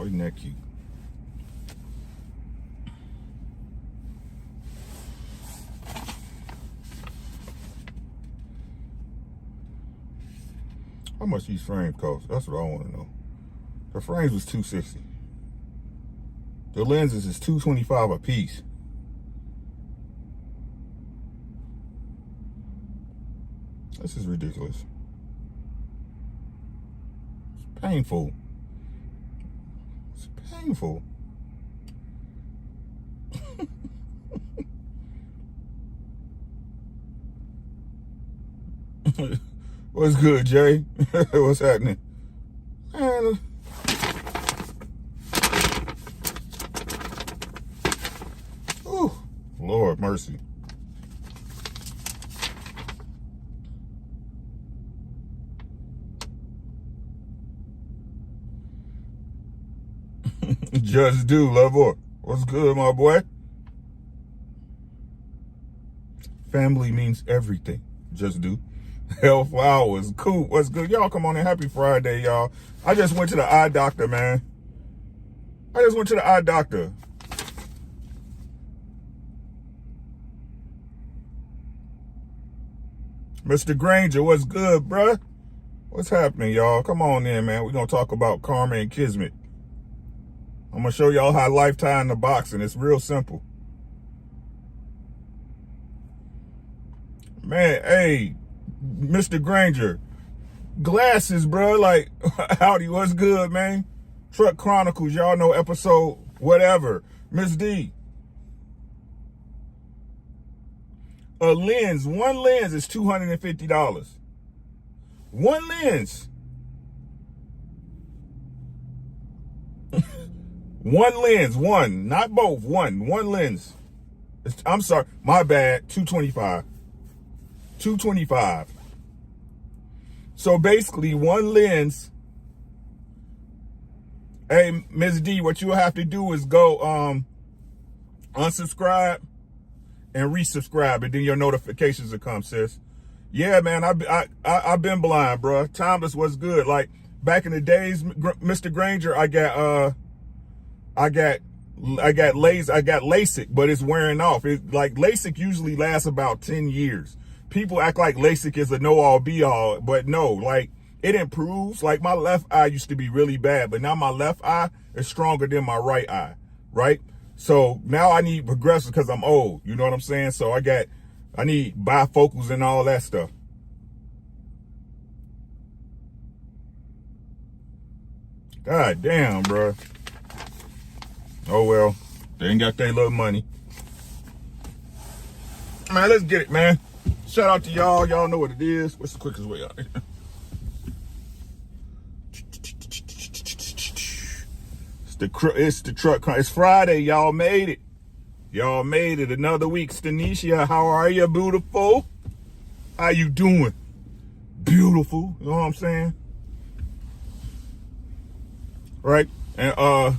Oh, isn't that cute? How much these frames cost? That's what I want to know. The frames was $260. The lenses is $225 a piece. This is ridiculous. It's painful. It's painful. What's good, Jay? What's happening? Man. Ooh, Lord mercy. Just do, love boy. What's good, my boy? Family means everything. Just do. Hellflowers, cool. What's good? Y'all come on in. Happy Friday, y'all. I just went to the eye doctor, man. I just went to the eye doctor. Mr. Granger, what's good, bruh? What's happening, y'all? Come on in, man. We're going to talk about karma and kismet. I'm going to show y'all how life tie in the box, and it's real simple. Man, hey, Mr. Granger, glasses, bro. Like, howdy, what's good, man? Truck Chronicles, y'all know episode whatever. Miss D. A lens, one lens is $250. One lens. One lens, one, not both, one lens. I'm sorry, my bad, $225. $225. So basically, one lens. Hey, Ms. D, what you have to do is go unsubscribe and resubscribe, and then your notifications will come, sis. Yeah, man, I've been blind, bro. Timeless was good. Like back in the days, Mr. Granger, I got LASIK, but it's wearing off. Like LASIK usually lasts about 10 years. People act like LASIK is a know-all be-all, but no, like it improves. Like my left eye used to be really bad, but now my left eye is stronger than my right eye, right? So now I need progressive because I'm old, you know what I'm saying? So I need bifocals and all that stuff. God damn, bro. Oh well, they ain't got their little money. Man, let's get it, man. Shout out to y'all. Y'all know what it is. What's the quickest way out here? It's the truck. It's Friday. Y'all made it. Y'all made it. Another week. Stanisha, how are you, beautiful? How you doing? Beautiful. You know what I'm saying? Right? And a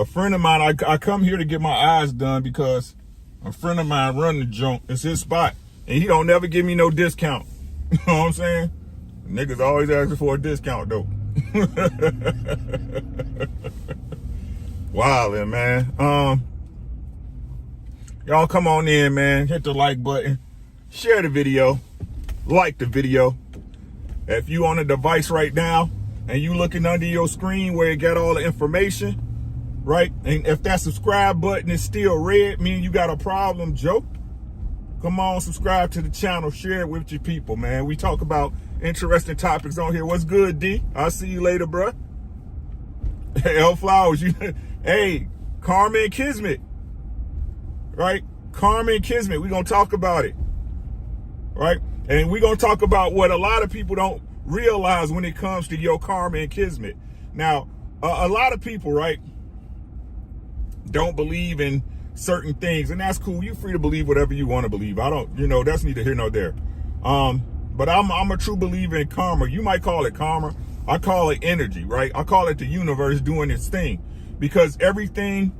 friend of mine, I come here to get my eyes done because a friend of mine run the joint. It's his spot. And he don't never give me no discount. You know what I'm saying? Niggas always asking for a discount, though. Wildin', man. Y'all come on in, man. Hit the like button. Share the video. Like the video. If you on a device right now and you looking under your screen where it got all the information, right? And if that subscribe button is still red, meaning you got a problem, Joe. Come on, subscribe to the channel. Share it with your people, man. We talk about interesting topics on here. What's good, D? I'll see you later, bruh. Hellflowers, hey, karma and kismet. Right? Karma and kismet. We're going to talk about it. Right? And we're going to talk about what a lot of people don't realize when it comes to your karma and kismet. Now, a lot of people, right, don't believe in certain things, and that's cool. You're free to believe whatever you want to believe. I don't, that's neither here nor there. But I'm a true believer in karma. You might call it karma. I call it energy, right? I call it the universe doing its thing, because everything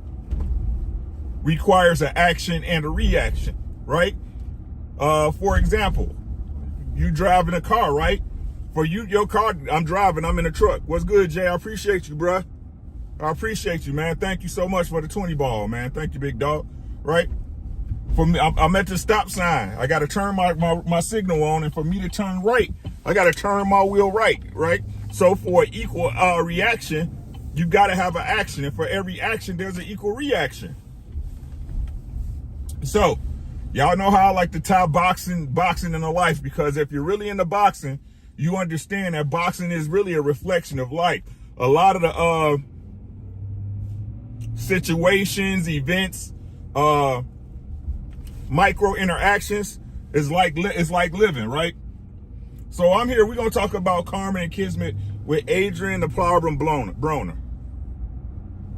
requires an action and a reaction, right? For example, you driving a car, right? For you, your car, I'm driving, I'm in a truck. What's good, Jay? I appreciate you, bruh. I appreciate you, man. Thank you so much for the 20 ball, man. Thank you, big dog. Right? For me, I'm at the stop sign. I got to turn my signal on, and for me to turn right, I got to turn my wheel right, right? So for an equal reaction, you got to have an action, and for every action, there's an equal reaction. So, y'all know how I like to tie boxing into life, because if you're really into boxing, you understand that boxing is really a reflection of life. A lot of the situations, events, micro interactions is like living, right? So I'm here. We're gonna talk about Karma and Kismet with Adrian the Problem Broner,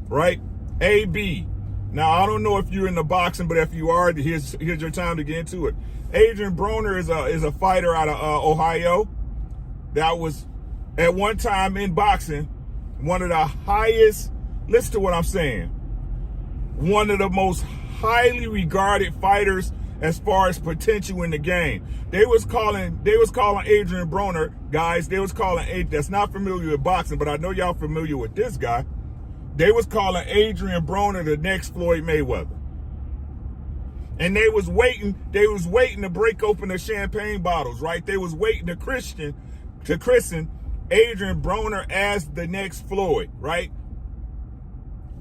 right? AB. Now I don't know if you're into boxing, but if you are, here's your time to get into it. Adrian Broner is a fighter out of Ohio that was at one time in boxing one of the highest. Listen to what I'm saying. One of the most highly regarded fighters as far as potential in the game. They was calling Adrian Broner, guys. They was calling that's not familiar with boxing, but I know y'all familiar with this guy. They was calling Adrian Broner the next Floyd Mayweather. And they was waiting to break open the champagne bottles, right? They was waiting to christen Adrian Broner as the next Floyd, right?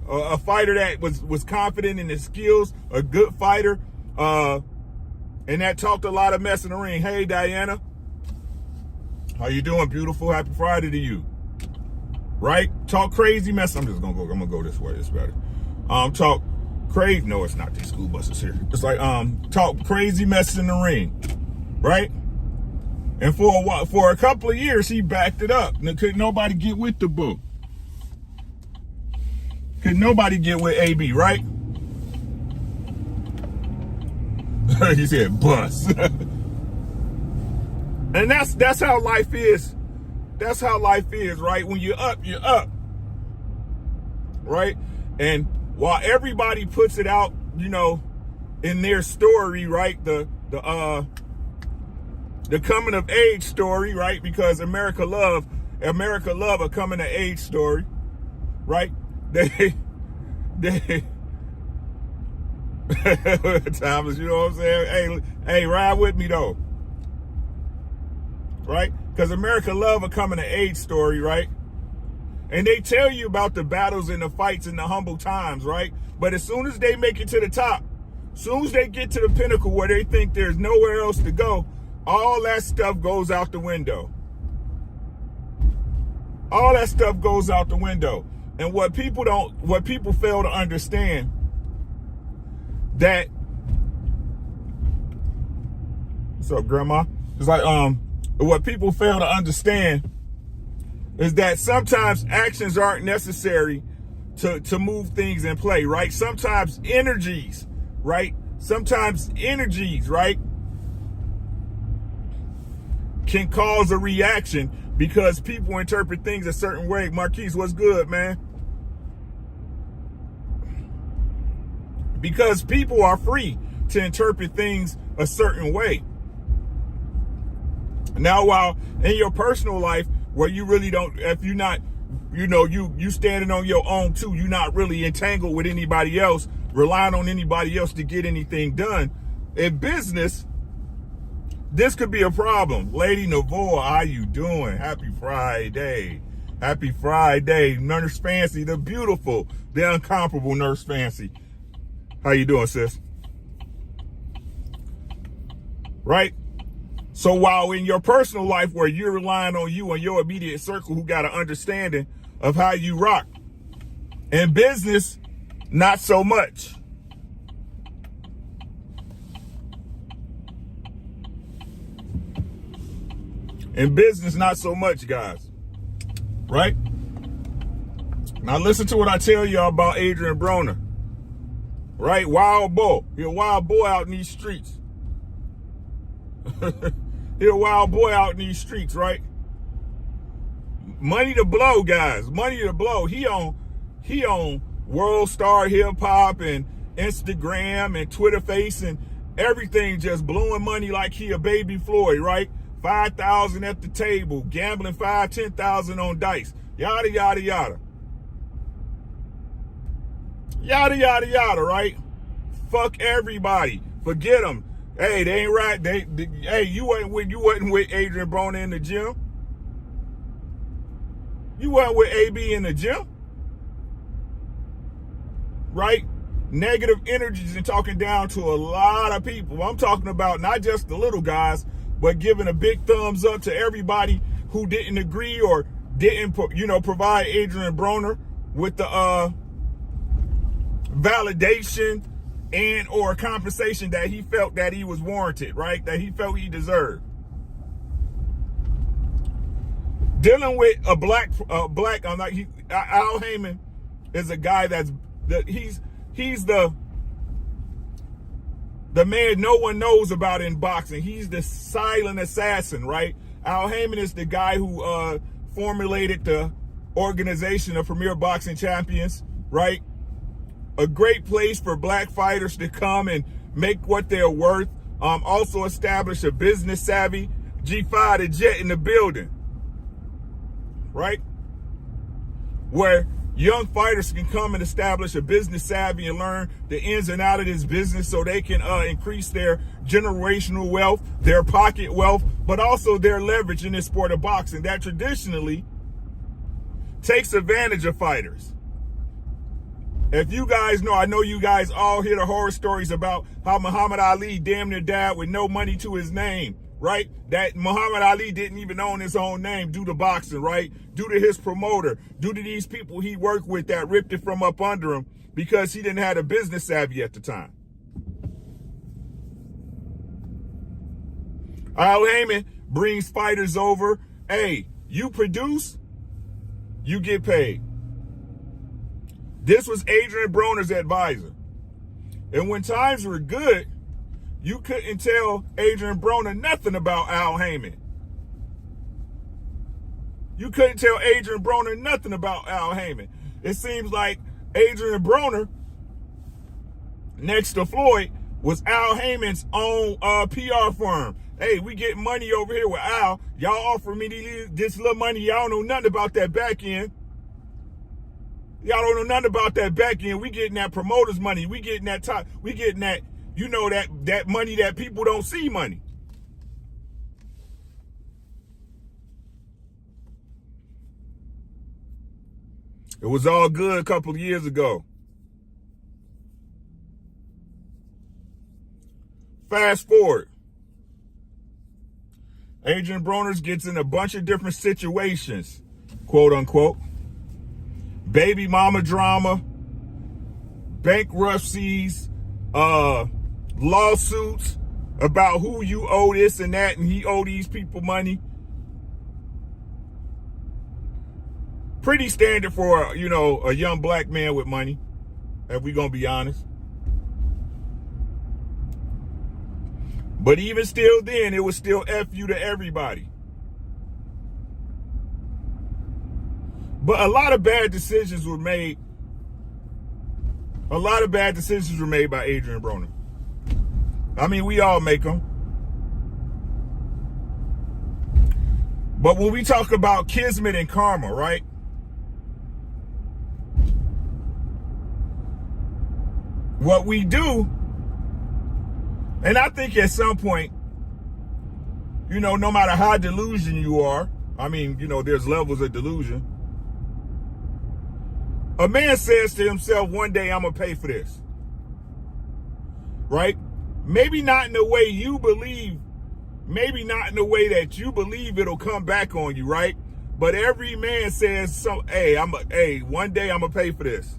A fighter that was confident in his skills, a good fighter, and that talked a lot of mess in the ring. Hey, Diana. How you doing, beautiful? Happy Friday to you. Right? Talk crazy mess. I'm gonna go this way. It's better. Talk crazy. No, it's not. These school buses here. It's like talk crazy mess in the ring. Right? And for a couple of years, he backed it up. And couldn't nobody get with the book. Could nobody get with AB, right? He said bus. And that's how life is. That's how life is, right? When you're up, you're up. Right? And while everybody puts it out, in their story, right? The coming of age story, right? Because America Love a coming of age story, right? They Thomas, you know what I'm saying? Hey, ride with me though. Right? Because America Love a coming of age story, right? And they tell you about the battles and the fights and the humble times, right? But as soon as they make it to the top, as soon as they get to the pinnacle where they think there's nowhere else to go, all that stuff goes out the window. All that stuff goes out the window. And what people fail to understand, that, what's up, Grandma? It's like, what people fail to understand is that sometimes actions aren't necessary to move things in play, right? Sometimes energies, right? Can cause a reaction because people interpret things a certain way. Marquise, what's good, man? Because people are free to interpret things a certain way. Now, while in your personal life, where you really don't, if you're not, you standing on your own too, you're not really entangled with anybody else, relying on anybody else to get anything done. In business, this could be a problem. Lady Navoa, how you doing? Happy Friday. Happy Friday. Nurse Fancy, the beautiful, the incomparable Nurse Fancy. How you doing, sis? Right? So while in your personal life where you're relying on you and your immediate circle who got an understanding of how you rock, in business, not so much. In business, not so much, guys. Right? Now listen to what I tell y'all about Adrian Broner. Right? Wild boy. He's a wild boy out in these streets. He's a wild boy out in these streets, right? Money to blow, guys. Money to blow. He on World Star Hip Hop and Instagram and Twitter Face and everything, just blowing money like he a baby Floyd, right? 5,000 at the table, gambling 5,000, 10,000 on dice, yada, yada, yada. Yada, yada, yada, right? Fuck everybody. Forget them. Hey, they ain't right. Hey, you wasn't with Adrian Broner in the gym. You wasn't with AB in the gym. Right? Negative energies and talking down to a lot of people. I'm talking about not just the little guys, but giving a big thumbs up to everybody who didn't agree or didn't, provide Adrian Broner with the validation and or compensation that he felt that he was warranted, right? That he felt he deserved. Dealing with a black, Al Haymon is a guy he's the man no one knows about in boxing. He's the silent assassin, right? Al Haymon is the guy who formulated the organization of Premier Boxing Champions, right? A great place for black fighters to come and make what they're worth. Also establish a business savvy G5 the Jet in the building, right? Where young fighters can come and establish a business savvy and learn the ins and outs of this business so they can increase their generational wealth, their pocket wealth, but also their leverage in this sport of boxing that traditionally takes advantage of fighters. If you guys know, I know you guys all hear the horror stories about how Muhammad Ali damn near died with no money to his name, right? That Muhammad Ali didn't even own his own name due to boxing, right? Due to his promoter, due to these people he worked with that ripped it from up under him because he didn't have a business savvy at the time. Al Haymon brings fighters over. Hey, you produce, you get paid. This was Adrian Broner's advisor. And when times were good, you couldn't tell Adrian Broner nothing about Al Haymon. You couldn't tell Adrian Broner nothing about Al Haymon. It seems like Adrian Broner, next to Floyd, was Al Haymon's own PR firm. Hey, we get money over here with Al. Y'all offer me this little money. Y'all don't know nothing about that back end. Y'all don't know nothing about that back end. We getting that promoter's money. We getting that top. We getting that, that money that people don't see money. It was all good a couple of years ago. Fast forward. Adrian Broner gets in a bunch of different situations, quote unquote. Baby mama drama, bankruptcies, lawsuits about who you owe this and that, and he owe these people money. Pretty standard for, a young black man with money, if we're going to be honest. But even still then, it was still F you to everybody. But a lot of bad decisions were made. A lot of bad decisions were made by Adrian Broner. I mean, we all make them. But when we talk about kismet and karma, right? What we do, and I think at some point, no matter how delusional you are, I mean, there's levels of delusion. A man says to himself, one day I'm going to pay for this. Right? Maybe not in the way you believe. Maybe not in the way that you believe it'll come back on you, right? But every man says, one day I'm going to pay for this.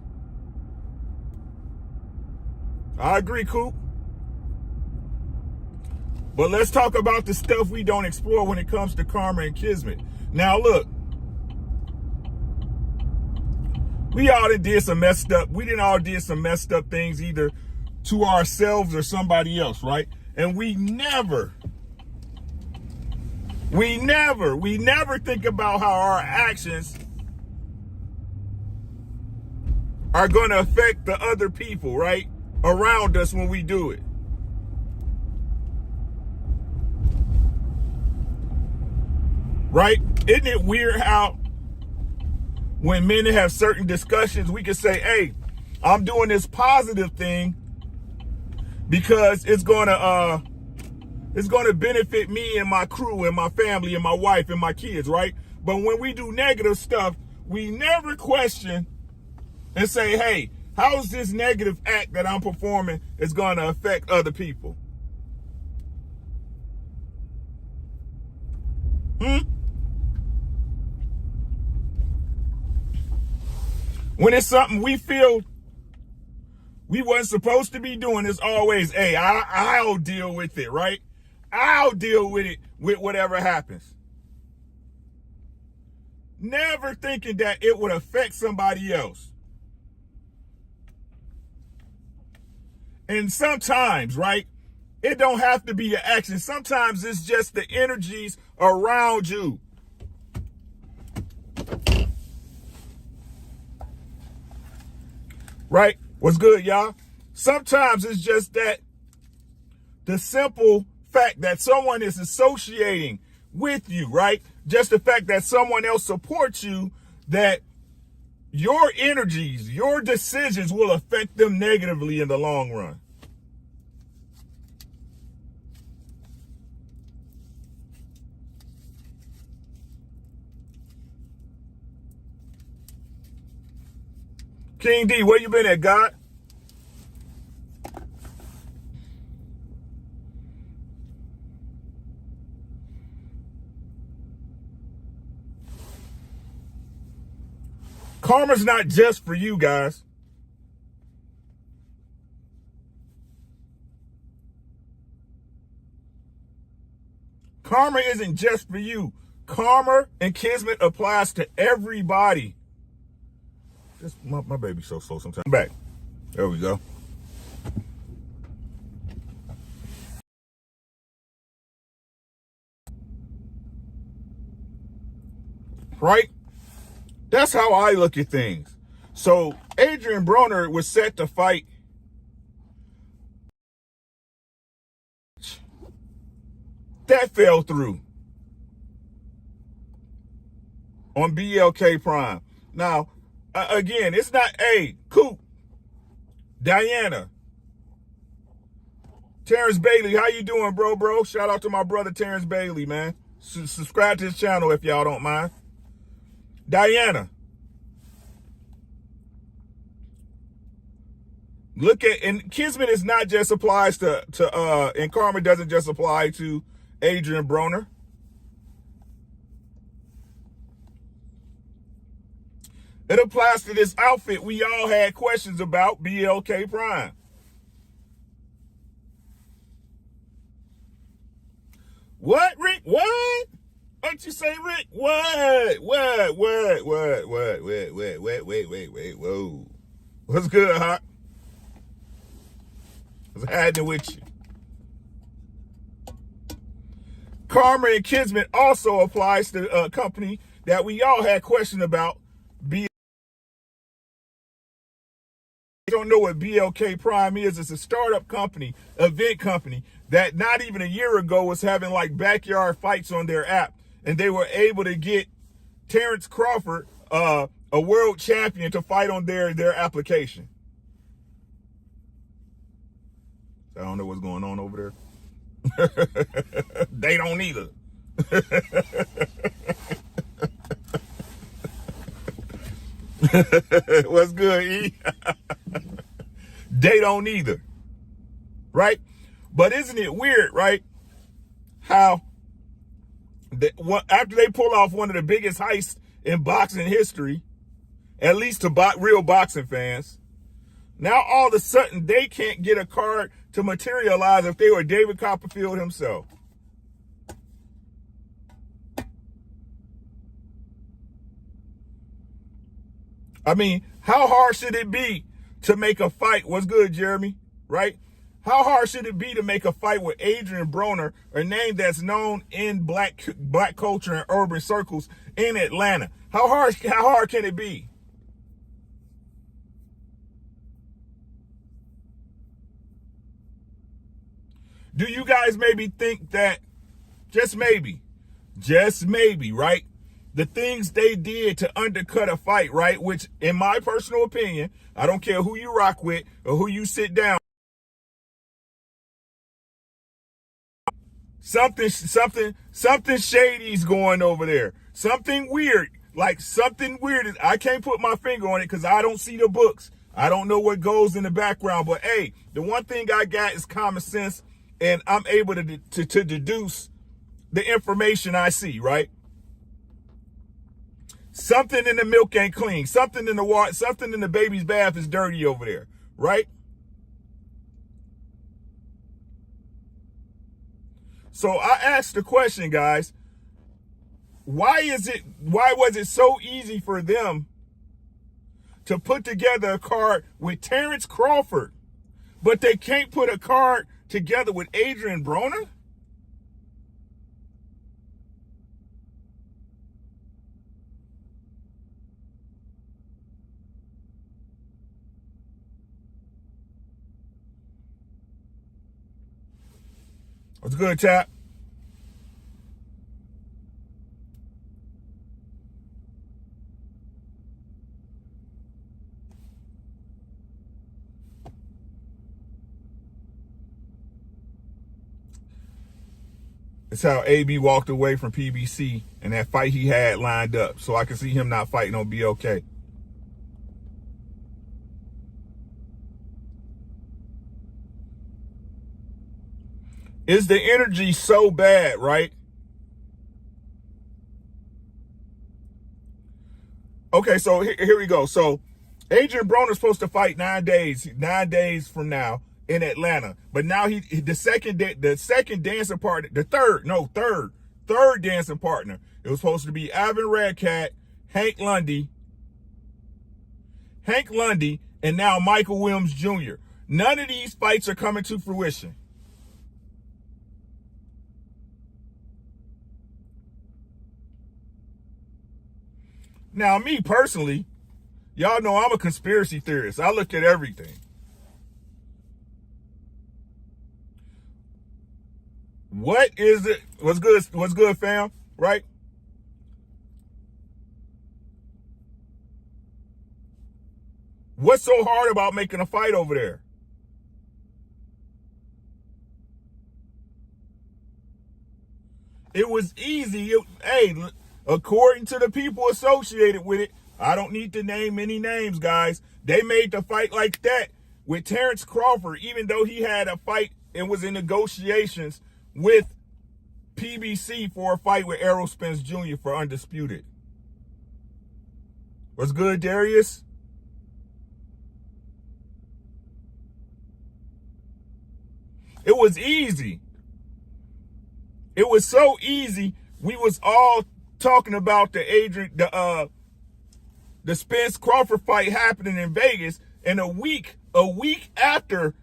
I agree, Coop. But let's talk about the stuff we don't explore when it comes to karma and kismet. Now, look. We all did some messed up things either to ourselves or somebody else, right? And we never think about how our actions are going to affect the other people, right? Around us when we do it. Right? Isn't it weird how when men have certain discussions, we can say, hey, I'm doing this positive thing because it's gonna benefit me and my crew and my family and my wife and my kids, right? But when we do negative stuff, we never question and say, hey, how's this negative act that I'm performing is gonna affect other people? When it's something we feel we wasn't supposed to be doing, it's always, hey, I'll deal with it, right? I'll deal with it with whatever happens. Never thinking that it would affect somebody else. And sometimes, right, it don't have to be an action. Sometimes it's just the energies around you. Right? What's good, y'all? Sometimes it's just that the simple fact that someone is associating with you, right? Just the fact that someone else supports you, that your energies, your decisions will affect them negatively in the long run. King D, where you been at, God? Karma's not just for you, guys. Karma isn't just for you. Karma and kismet applies to everybody. My baby's so slow sometimes. I'm back. There we go. Right? That's how I look at things. So Adrian Broner was set to fight. That fell through on BLK Prime. Now, again, it's not Coop, Diana, Terrence Bailey. How you doing, bro? Shout out to my brother Terrence Bailey, man. Subscribe to his channel if y'all don't mind. Diana. Look at, and kismet is not just applies to and karma doesn't just apply to Adrian Broner. It applies to this outfit we all had questions about, BLK Prime. What, Rick? What? What you say, Rick? What? Wait, whoa. What's good, Hawk? What's happening with you? Karma and kismet also applies to a company that we all had questions about. Don't know what BLK Prime is. It's a startup company, event company that not even a year ago was having like backyard fights on their app, and they were able to get Terrence Crawford, a world champion, to fight on their application. I don't know what's going on over there. They don't either. What's good, E? They don't either. Right? But isn't it weird, right? How after they pull off one of the biggest heists in boxing history, at least to real boxing fans, now all of a sudden they can't get a card to materialize if they were David Copperfield himself. I mean, how hard should it be to make a fight? What's good, Jeremy? Right? How hard should it be to make a fight with Adrian Broner, a name that's known in black culture and urban circles in Atlanta? How hard can it be? Do you guys maybe think that, just maybe, right, the things they did to undercut a fight, right? Which, in my personal opinion, I don't care who you rock with or who you sit down. Something shady's going over there. Something weird. Like something weird. I can't put my finger on it because I don't see the books. I don't know what goes in the background. But hey, the one thing I got is common sense, and I'm able to deduce the information I see, right? Something in the milk ain't clean. Something in the water, something in the baby's bath is dirty over there, right? So I asked the question, guys, why was it so easy for them to put together a card with Terrence Crawford, but they can't put a card together with Adrian Broner? What's good, chap? It's how AB walked away from PBC and that fight he had lined up. So I can see him not fighting on BLK. Is the energy so bad, right? Okay, so here we go. So Adrian Broner's supposed to fight 9 days from now in Atlanta. But now the second dancing partner, third dancing partner. It was supposed to be Ivan Redcat, Hank Lundy, and now Michael Williams Jr. None of these fights are coming to fruition. Now, me personally, y'all know I'm a conspiracy theorist. I look at everything. What is it? What's good, fam? Right? What's so hard about making a fight over there? It was easy. Hey, according to the people associated with it, I don't need to name any names, guys. They made the fight like that with Terrence Crawford, even though he had a fight and was in negotiations with PBC for a fight with Errol Spence Jr. for Undisputed. What's good, Darius? It was easy. It was so easy. We was all talking about the Spence Crawford fight happening in Vegas, and a week after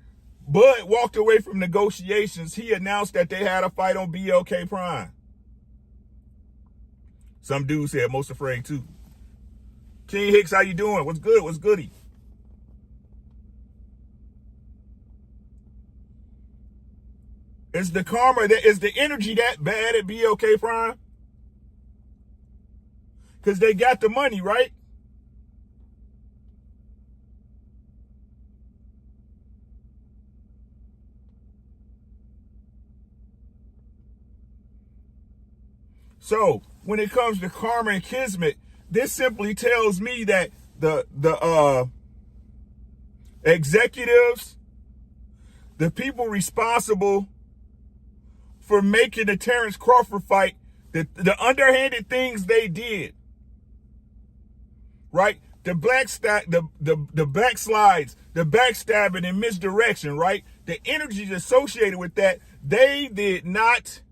Bud walked away from negotiations, he announced that they had a fight on BLK Prime. Some dude said Most Afraid too. King Hicks, how you doing? What's good? What's goody? Is the karma is the energy that bad at BLK Prime? Because they got the money, right? So when it comes to karma and kismet, this simply tells me that the executives, the people responsible for making the Terrence Crawford fight, the underhanded things they did, right? The backslides, the backstabbing and misdirection, right? The energies associated with that, they did not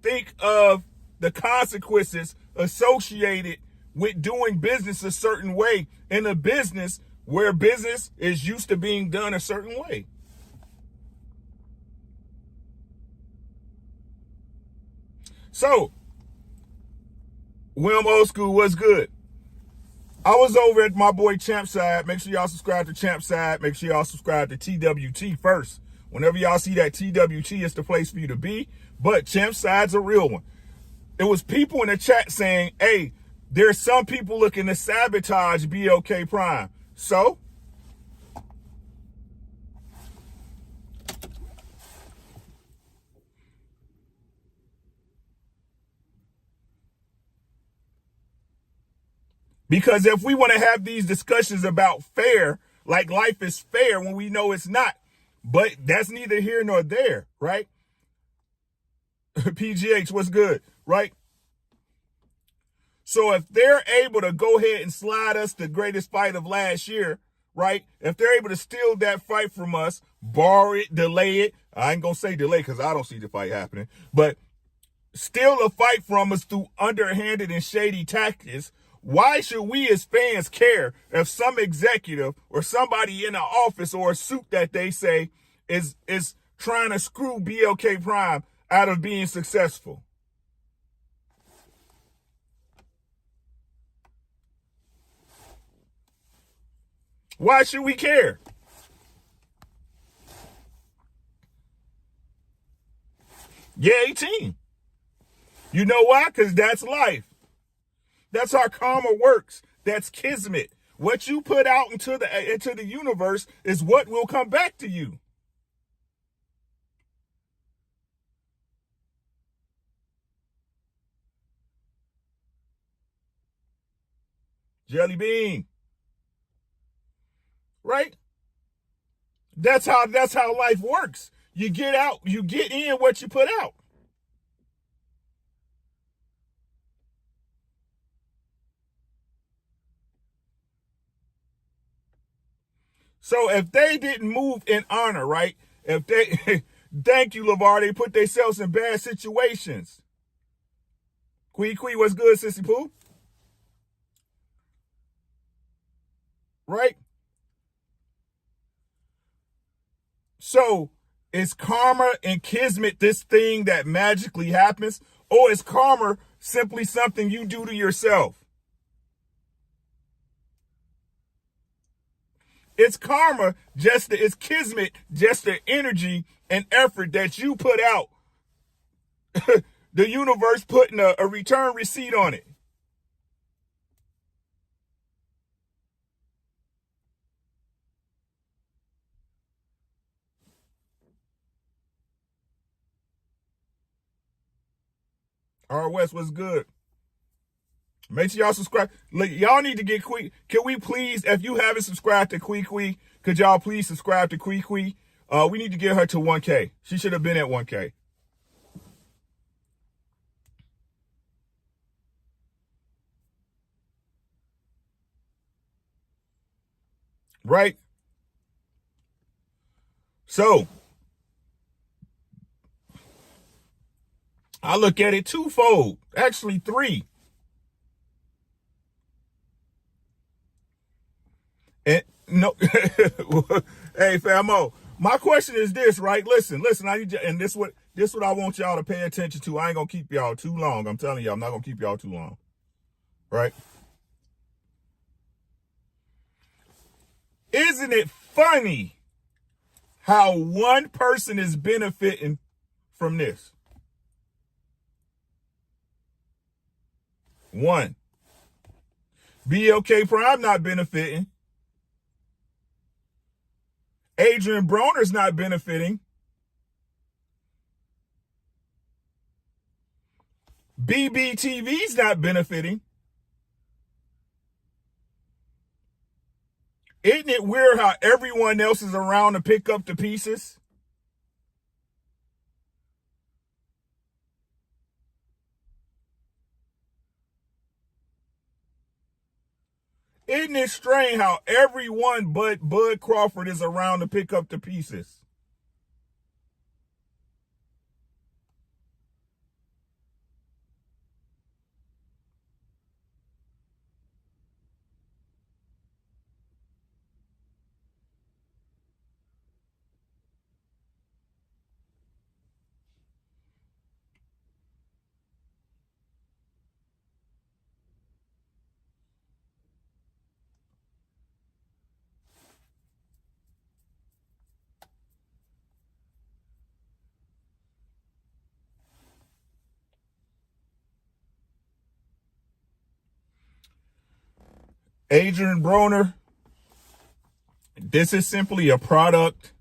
think of the consequences associated with doing business a certain way in a business where business is used to being done a certain way. So, William Old School, what's good? I was over at my boy Champ Side. Make sure y'all subscribe to Champ Side. Make sure y'all subscribe to TWT first. Whenever y'all see that TWT, it's the place for you to be. But Champ Side's a real one. It was people in the chat saying, hey, there's some people looking to sabotage BOK Prime. So, because if we want to have these discussions about fair, like life is fair when we know it's not, but that's neither here nor there, right? PGH, what's good, right? So if they're able to go ahead and slide us the greatest fight of last year, right? If they're able to steal that fight from us, borrow it, delay it, I ain't gonna say delay because I don't see the fight happening, but steal a fight from us through underhanded and shady tactics, why should we as fans care if some executive or somebody in an office or a suit that they say is trying to screw BLK Prime out of being successful? Why should we care? Yeah, 18. You know why? Because that's life. That's how karma works. That's kismet. What you put out into the universe is what will come back to you. Jelly bean. Right? That's how life works. You get out, you get in what you put out. So if they didn't move in honor, right? If they thank you, LeVar, they put themselves in bad situations. Quee, what's good, Sissy Pooh? Right? So is karma and kismet this thing that magically happens? Or is karma simply something you do to yourself? It's karma, it's kismet, just the energy and effort that you put out. The universe putting a return receipt on it. R. West was good. Make sure y'all subscribe. Look, y'all need to get Quee. Can we please, if you haven't subscribed to Quee, could y'all please subscribe to Quee? We need to get her to 1K. She should have been at 1K. Right? So, I look at it twofold. Actually, three. And no, hey, famo. My question is this, right? Listen. I need and this what I want y'all to pay attention to. I ain't gonna keep y'all too long. I'm telling y'all, I'm not gonna keep y'all too long. Right? Isn't it funny how one person is benefiting from this? One. BLK Prime not benefiting. Adrian Broner's not benefiting. BBTV's not benefiting. Isn't it weird how everyone else is around to pick up the pieces? Isn't it strange how everyone but Bud Crawford is around to pick up the pieces? Adrian Broner, this is simply a product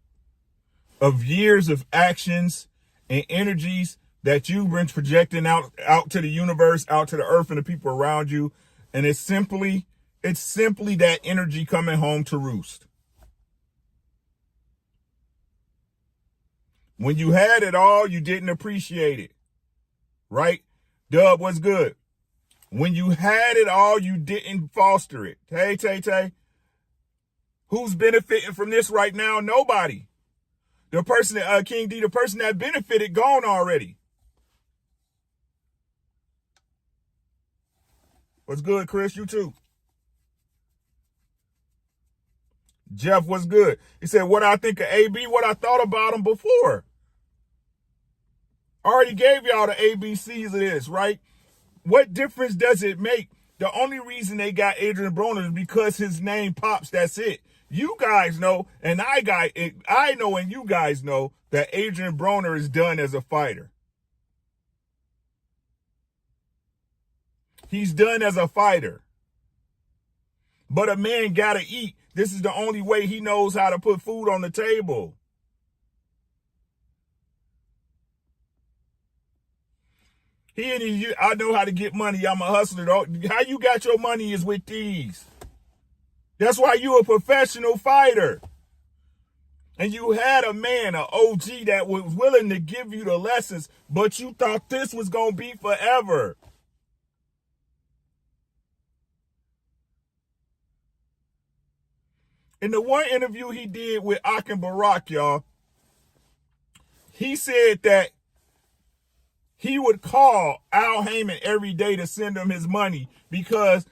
of years of actions and energies that you've been projecting out to the universe, out to the earth and the people around you. And it's simply that energy coming home to roost. When you had it all, you didn't appreciate it. Right? Dub, what's good? When you had it all, you didn't foster it. Hey, Tay. Who's benefiting from this right now? Nobody. The person that, King D, the person that benefited, gone already. What's good, Chris? You too. Jeff, what's good? He said, what I think of AB, what I thought about him before. I already gave y'all the ABCs of this, right? What difference does it make? The only reason they got Adrian Broner is because his name pops. That's it. You guys know, and I know, and you guys know that Adrian Broner is done as a fighter. He's done as a fighter. But a man gotta eat. This is the only way he knows how to put food on the table. I know how to get money. I'm a hustler. How you got your money is with these. That's why you a professional fighter. And you had a man, an OG, that was willing to give you the lessons, but you thought this was going to be forever. In the one interview he did with Akin Barak, y'all, he said that he would call Al Haymon every day to send him his money because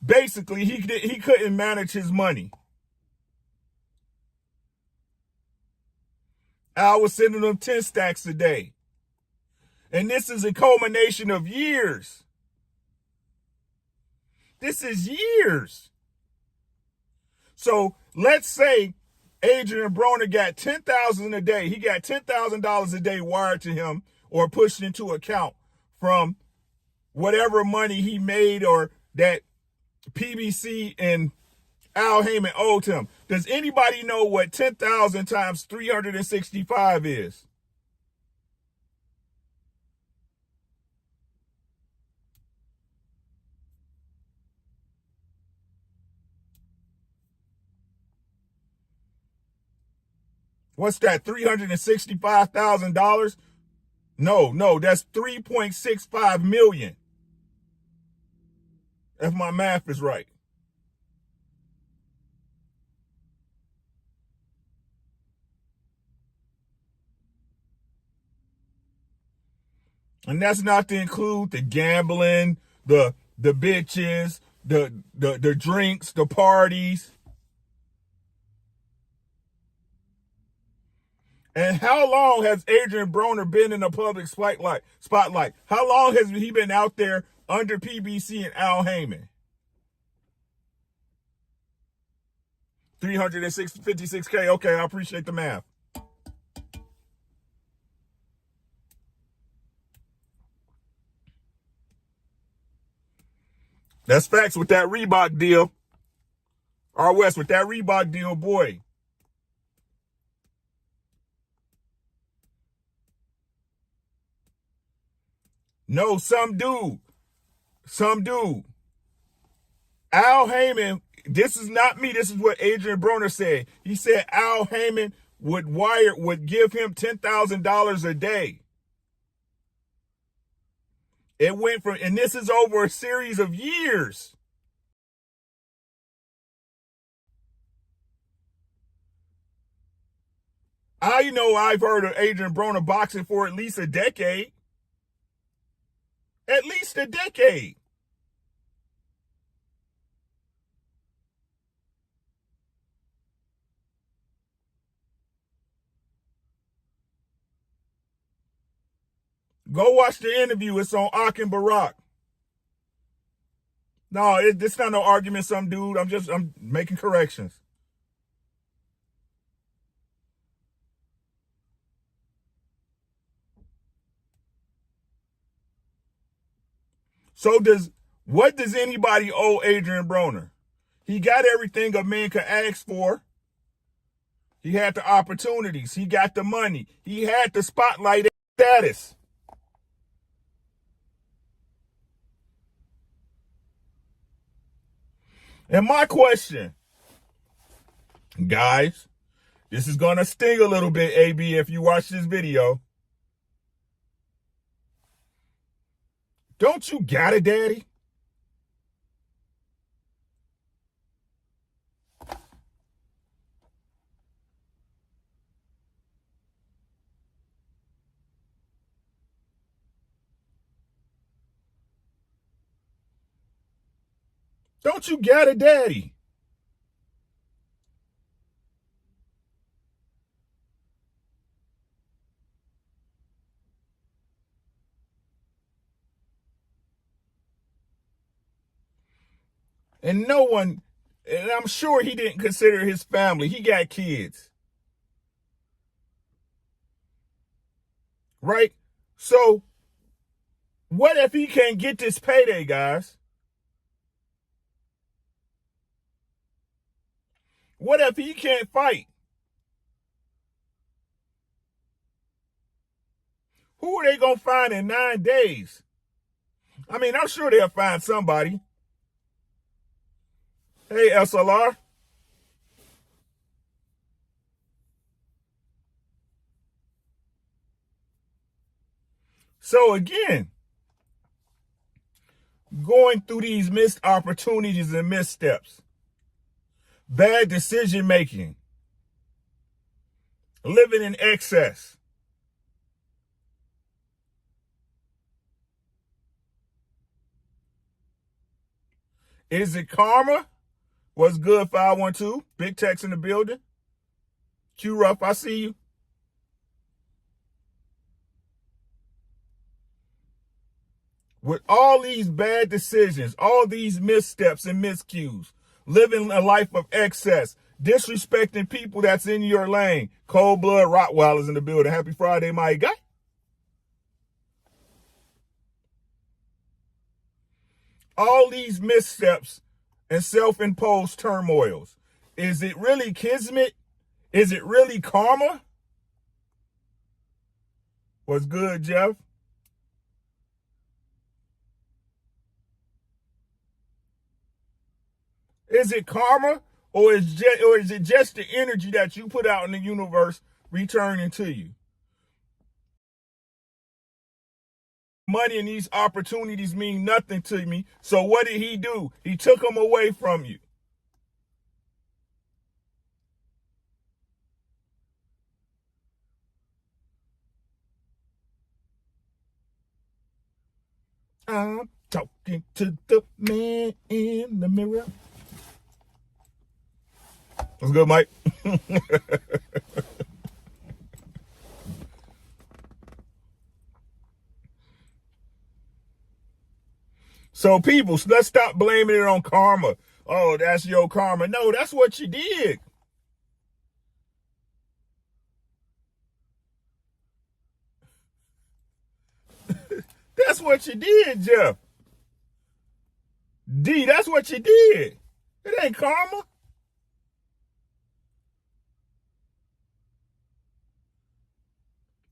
basically he couldn't manage his money. Al was sending him 10 stacks a day. And this is a culmination of years. This is years. So let's say Adrian Broner got $10,000 a day. He got $10,000 a day wired to him or pushed into account from whatever money he made or that PBC and Al Haymon owed him. Does anybody know what 10,000 times 365 is? What's that, $365,000? No, that's 3.65 million. If my math is right. And that's not to include the gambling, the bitches, the drinks, the parties. And how long has Adrian Broner been in the public spotlight? How long has he been out there under PBC and Al Haymon? 356K. Okay, I appreciate the math. That's facts with that Reebok deal. R. West with that Reebok deal, boy. No, some dude. Al Haymon, this is not me. This is what Adrian Broner said. He said Al Haymon would give him $10,000 a day. It went from, and this is over a series of years. I know I've heard of Adrian Broner boxing for at least a decade. At least a decade. Go watch the interview. It's on Akin Barak. No, it's not no argument, some dude. I'm making corrections. So what does anybody owe Adrian Broner? He got everything a man could ask for. He had the opportunities. He got the money. He had the spotlight status. And my question, guys, this is going to sting a little bit, AB, if you watch this video. Don't you got a daddy? Don't you got a daddy? And no one, and I'm sure he didn't consider his family. He got kids. Right? So, what if he can't get this payday, guys? What if he can't fight? Who are they going to find in 9 days? I mean, I'm sure they'll find somebody. Hey, SLR. So again, going through these missed opportunities and missteps, bad decision making, living in excess. Is it karma? What's good, 512? Big Tex in the building. Q Ruff, I see you. With all these bad decisions, all these missteps and miscues, living a life of excess, disrespecting people that's in your lane. Cold blood Rottweilers in the building. Happy Friday, my guy. All these missteps and self-imposed turmoils. Is it really kismet? Is it really karma? What's good, Jeff? Is it karma, or is it just the energy that you put out in the universe returning to you? Money and these opportunities mean nothing to me. So what did he do? He took them away from you. I'm talking to the man in the mirror. What's good, Mike? So people, let's stop blaming it on karma. Oh, that's your karma. No, that's what you did. That's what you did, Jeff. D, that's what you did. It ain't karma.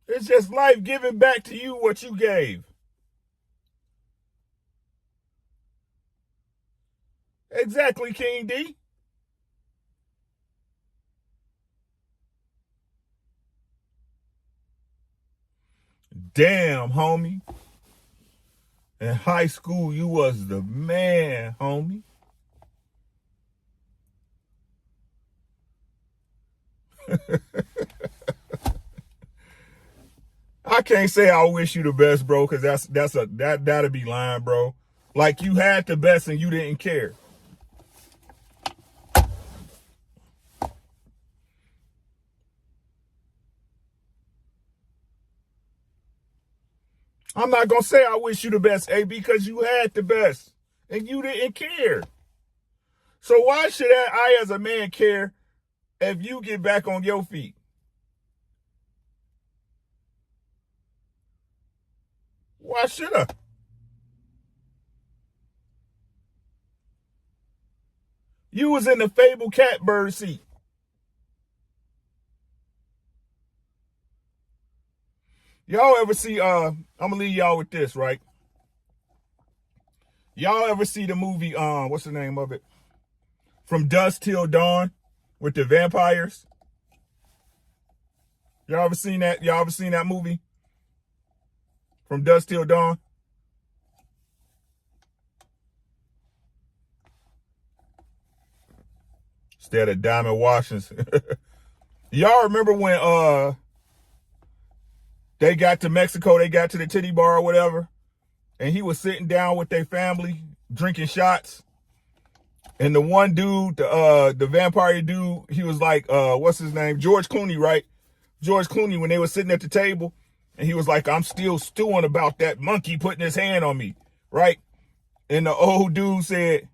It's just life giving back to you what you gave. Exactly, King D. Damn, homie. In high school, you was the man, homie. I can't say I wish you the best, bro, because that'd be lying, bro. Like you had the best and you didn't care. I'm not gonna say I wish you the best, A, because you had the best and you didn't care. So why should I as a man care if you get back on your feet? Why should I? You was in the Fable Catbird seat. Y'all ever see, I'm gonna leave y'all with this, right? Y'all ever see the movie, what's the name of it? From Dusk Till Dawn with the vampires? Y'all ever seen that? Y'all ever seen that movie? From Dusk Till Dawn? Instead of Diamond Washington. Y'all remember when they got to Mexico, they got to the titty bar or whatever, and he was sitting down with their family drinking shots, and the one dude, the vampire dude, he was like, what's his name? George Clooney, right? George Clooney, when they were sitting at the table, and he was like, I'm still stewing about that monkey putting his hand on me, right? And the old dude said,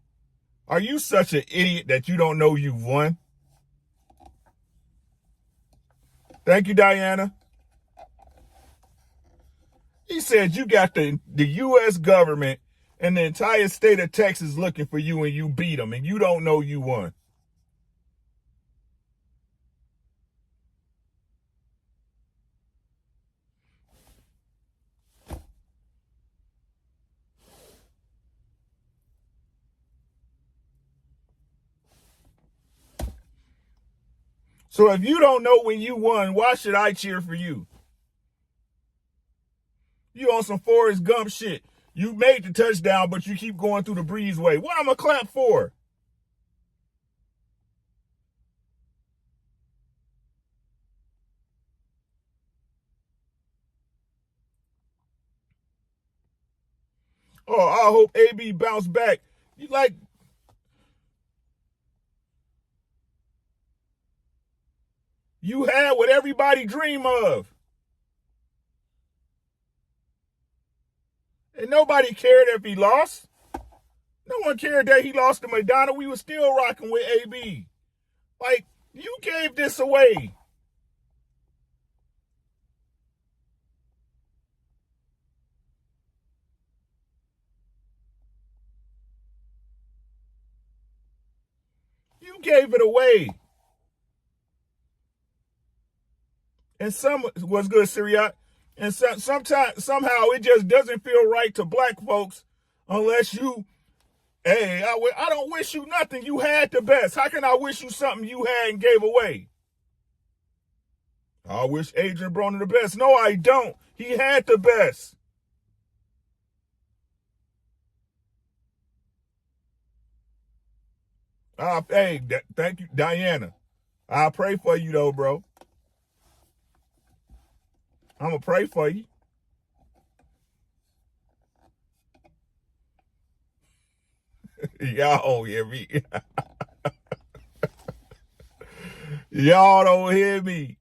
are you such an idiot that you don't know you've won? Thank you, Diana. He said you got the U.S. government and the entire state of Texas looking for you and you beat them and you don't know you won. So if you don't know when you won, why should I cheer for you? You on some Forrest Gump shit. You made the touchdown, but you keep going through the breezeway. What am I clap for? Oh, I hope AB bounce back. You like, you had what everybody dream of. And nobody cared if he lost. No one cared that he lost to Madonna. We were still rocking with AB. Like, you gave this away. You gave it away. And some was good, Syriac. And sometimes, somehow, it just doesn't feel right to black folks unless you, hey, I don't wish you nothing. You had the best. How can I wish you something you had and gave away? I wish Adrian Broner the best. No, I don't. He had the best. Hey, thank you, Diana. I'll pray for you, though, bro. I'm going to pray for you. Y'all don't hear me. Y'all don't hear me.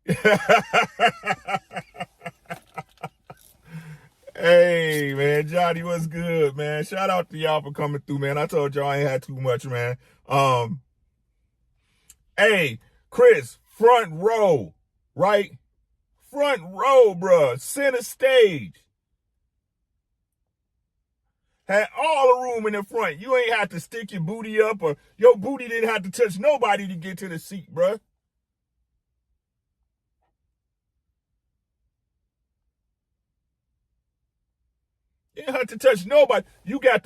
Hey, man, Johnny, what's good, man? Shout out to y'all for coming through, man. I told y'all I ain't had too much, man. Hey, Chris, front row, right? Front row, bruh. Center stage. Had all the room in the front. You ain't have to stick your booty up or your booty didn't have to touch nobody to get to the seat, bruh. You didn't have to touch nobody. You got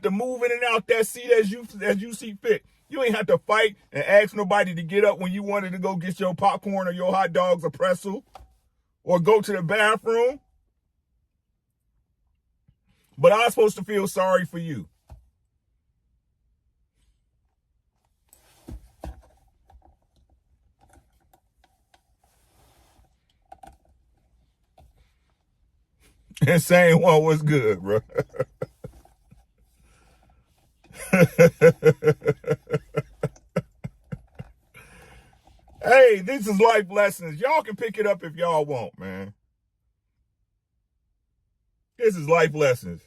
to move in and out that seat as you see fit. You ain't have to fight and ask nobody to get up when you wanted to go get your popcorn or your hot dogs or pretzel or go to the bathroom. But I was supposed to feel sorry for you. And saying one was good, bro. Hey, this is life lessons. Y'all can pick it up if y'all want, man. This is life lessons.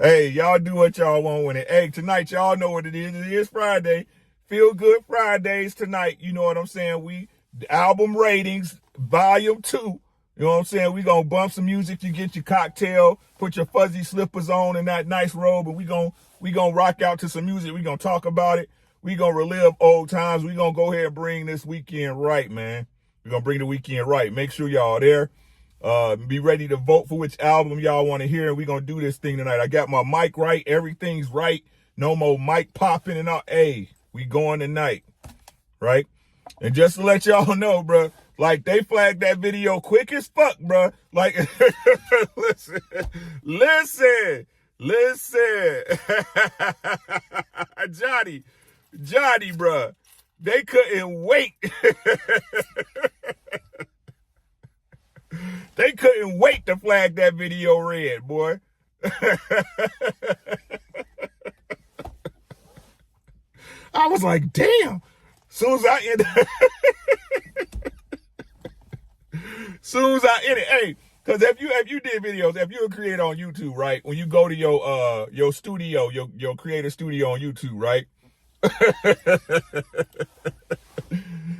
Hey, y'all do what y'all want with it. Hey, tonight, y'all know what it is. It is Friday. Feel Good Fridays tonight. You know what I'm saying? The album ratings, volume 2. You know what I'm saying? We gonna bump some music. You get your cocktail, put your fuzzy slippers on and that nice robe, and we gonna rock out to some music. We gonna talk about it. We gonna relive old times. We gonna go ahead and bring this weekend right, man. We gonna bring the weekend right. Make sure y'all are there. Be ready to vote for which album y'all want to hear, and we gonna do this thing tonight. I got my mic right. Everything's right. No more mic popping and all. Hey, we going tonight, right? And just to let y'all know, bro, like they flagged that video quick as fuck, bro. Like, listen, Johnny, bro, they couldn't wait. They couldn't wait to flag that video red, boy. I was like, damn. Soon as I end it, hey, because if you did videos, if you're a creator on YouTube, right? When you go to your studio, your creator studio on YouTube, right?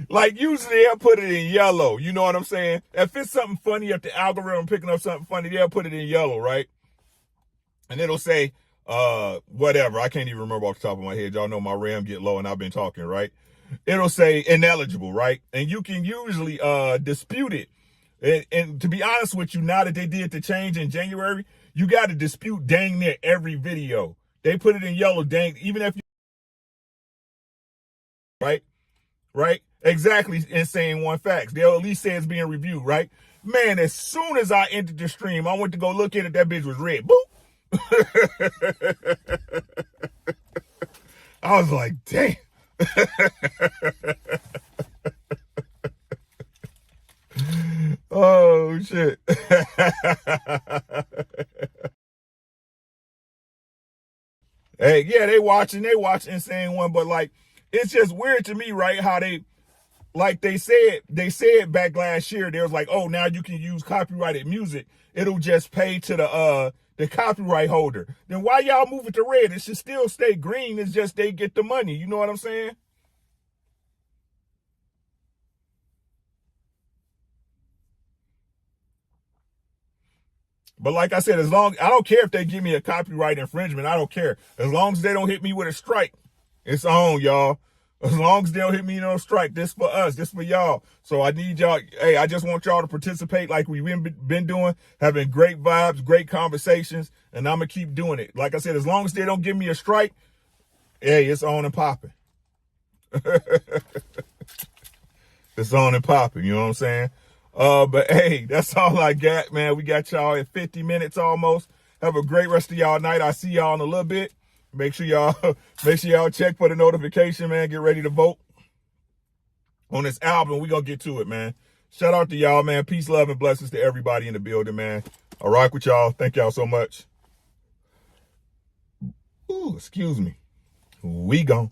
Like usually they'll put it in yellow. You know what I'm saying? If it's something funny, if the algorithm picking up something funny, they'll put it in yellow, right? And it'll say, whatever. I can't even remember off the top of my head. Y'all know my RAM get low and I've been talking, right? It'll say ineligible, right? And you can usually dispute it. And to be honest with you, now that they did the change in January, you got to dispute dang near every video. They put it in yellow, dang, even if you, right? Exactly, Insane One Facts. They'll at least say it's being reviewed, right? Man, as soon as I entered the stream, I went to go look at it, that bitch was red. Boop. I was like, damn. Oh, shit. Hey, yeah, they watch Insane One, but like, it's just weird to me, right? How they said back last year, they was like, oh, now you can use copyrighted music. It'll just pay to the copyright holder. Then why y'all move it to red? It should still stay green. It's just they get the money. You know what I'm saying? But like I said, I don't care if they give me a copyright infringement. I don't care. As long as they don't hit me with a strike, it's on, y'all. As long as they don't hit me no strike, this for us, this for y'all. So I need y'all. Hey, I just want y'all to participate like we've been doing, having great vibes, great conversations, and I'm gonna keep doing it. Like I said, as long as they don't give me a strike, hey, it's on and popping. It's on and popping. You know what I'm saying? But hey, that's all I got, man. We got y'all at 50 minutes almost. Have a great rest of y'all night. I'll see y'all in a little bit. Make sure y'all check for the notification, man. Get ready to vote on this album. We gonna get to it, man. Shout out to y'all, man. Peace, love, and blessings to everybody in the building, man. I rock with y'all. Thank y'all so much. Ooh, excuse me. We gone.